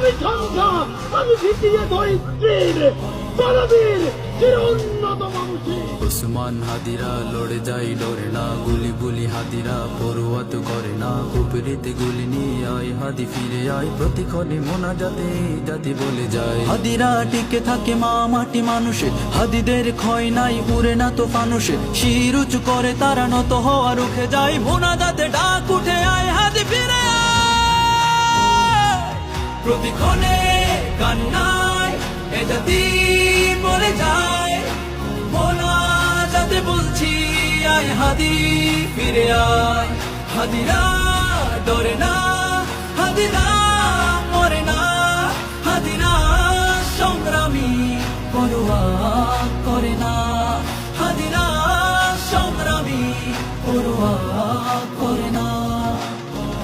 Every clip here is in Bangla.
আমি ঝঞ্ঝা, আমি ভিটিয়ে ধরি তীর, জনবীর চির উন্নত মানুষের। উসমান হাদিরা লড়ে যায় ডরে না, গুলি গুলি হাদিরা পড়ুয়াত করে না। উপরিতে গুলি নিয়ে আয় হাদি ফিরে আয়, প্রতিক্ষণে মোনাজাতে জাতি বলে যায়। হাদিরা টিকে থাকে মা মাটি মানুষে, হাদিদের ক্ষয় নাই উড়ে না তো ফানুষে। শির উঁচু করে তারা নত হওয়া রুখে যায়, মোনাজাতে ডাক উঠে আয় হাদি ফিরে আয়। প্রতিক্ষণে কান্নায় এ জাতি বলে যায়, মোনাজাতে বলছি আয় হাদি ফিরে আয়। হাদিরা ডরে না, হাদিরা মরে না, হাদিরা সংগ্রামী পরোয়া করে না, হাদিরা সংগ্রামী পরোয়া করে না।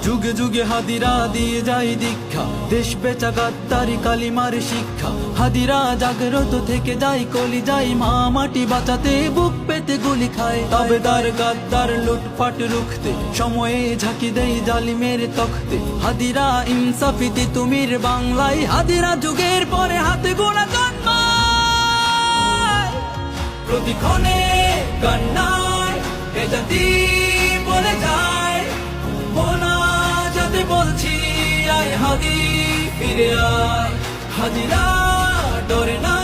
যুগে যুগে হাদিরা দিয়ে যায় দীক্ষা, দেশ বেচা গাদ্দারি কালিমার শিক্ষা। হাদিরা জাগ্রত থেকে যায় কলি যায়, মা মাটি বাঁচাতে বুক পেতে গুলি খায়। তাবেদার গাদ্দার লুটপাট রুখতে সময়ে ঝাঁকি দেয় জালিমের তখতে। হাদিরা ইনসাফিতি তুমির বাংলায়, হাদিরা যুগের পরে হাতে গোনা জন্মায়। প্রতিক্ষণে কান্নায় এ জাতি বলে যায়, মোনাজাতে বলছি আয় হাদি ফিরে আয়। হাদিরা ডরে না,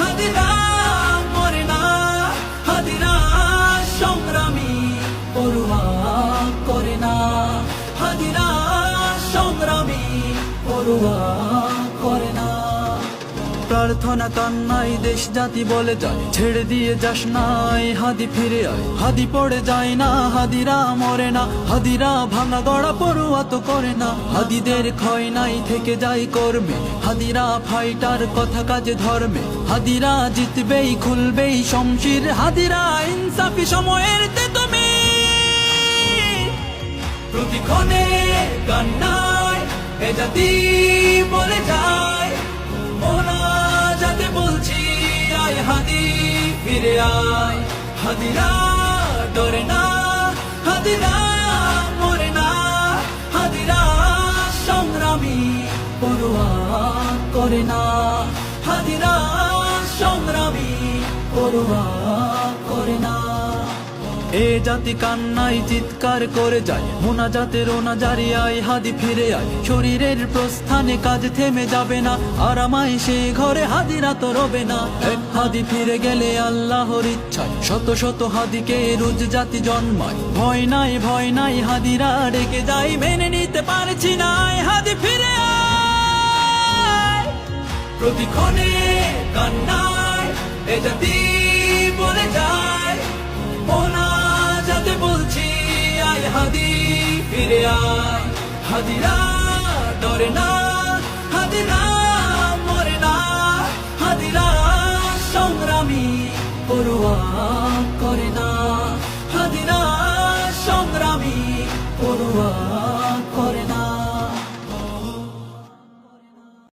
হাদিরা মরে না, হাদিরা সংগ্রামী পরোয়া করে না, হাদিরা সংগ্রামী পরোয়া করে না। প্রার্থনা কান্নাই দেশ জাতি বলে যায়, ছেড়ে দিয়ে যাস নাই হাদি ফিরে আয়। হাদি পড়ে যায় না, হাদিরা মরে না, হাদিরা ভাঙা গড়া পড়ুয়া তো করে না। হাদিদের ক্ষয় নাই থেকে যায় কর্মে, হাদিরা ফাইটার কথা কাজে ধর্মে। হাদিরা জিতবেই খুলবেই শমশির, হাদিরা ইনসাফি সময়ের তুমি। প্রতিক্ষণে কান্নায় এ জাতি বলে যায়, মোনাজাতে বলছি আয় হাদি ফিরে আয়। হাদিরা ডরে না, হাদিরা মরে না, হাদিরা সংগ্রামী পরোয়া করে না, হাদিরা সংগ্রামী পরোয়া করে না। এ জাতি কান্নাই চিৎকার করে যায়, মোনাজাতে রোনা জারি আয় হাদি ফিরে আয়। শরীরের প্রস্থানে কাজ থেমে যাবে না, আরামায় সে ঘরে হাদিরা তো রবে না। এক হাদি ফিরে গেলে আল্লাহর ইচ্ছায় শত শত হাদিকে রোজ জাতি জন্মায়। ভয় নাই হাদিরা ডেকে যায়, মেনে নিতে পারছি না আয় হাদি ফিরে আয়। প্রতিক্ষণে কান্নায় এ জাতি বলে যায়, মোনাজাতে বলছি আয় হাদি ফিরে আয়। হাদিরা ডরে না, হাদিরা মরে না, হাদিরা সংগ্রামী পরোয়া করে না।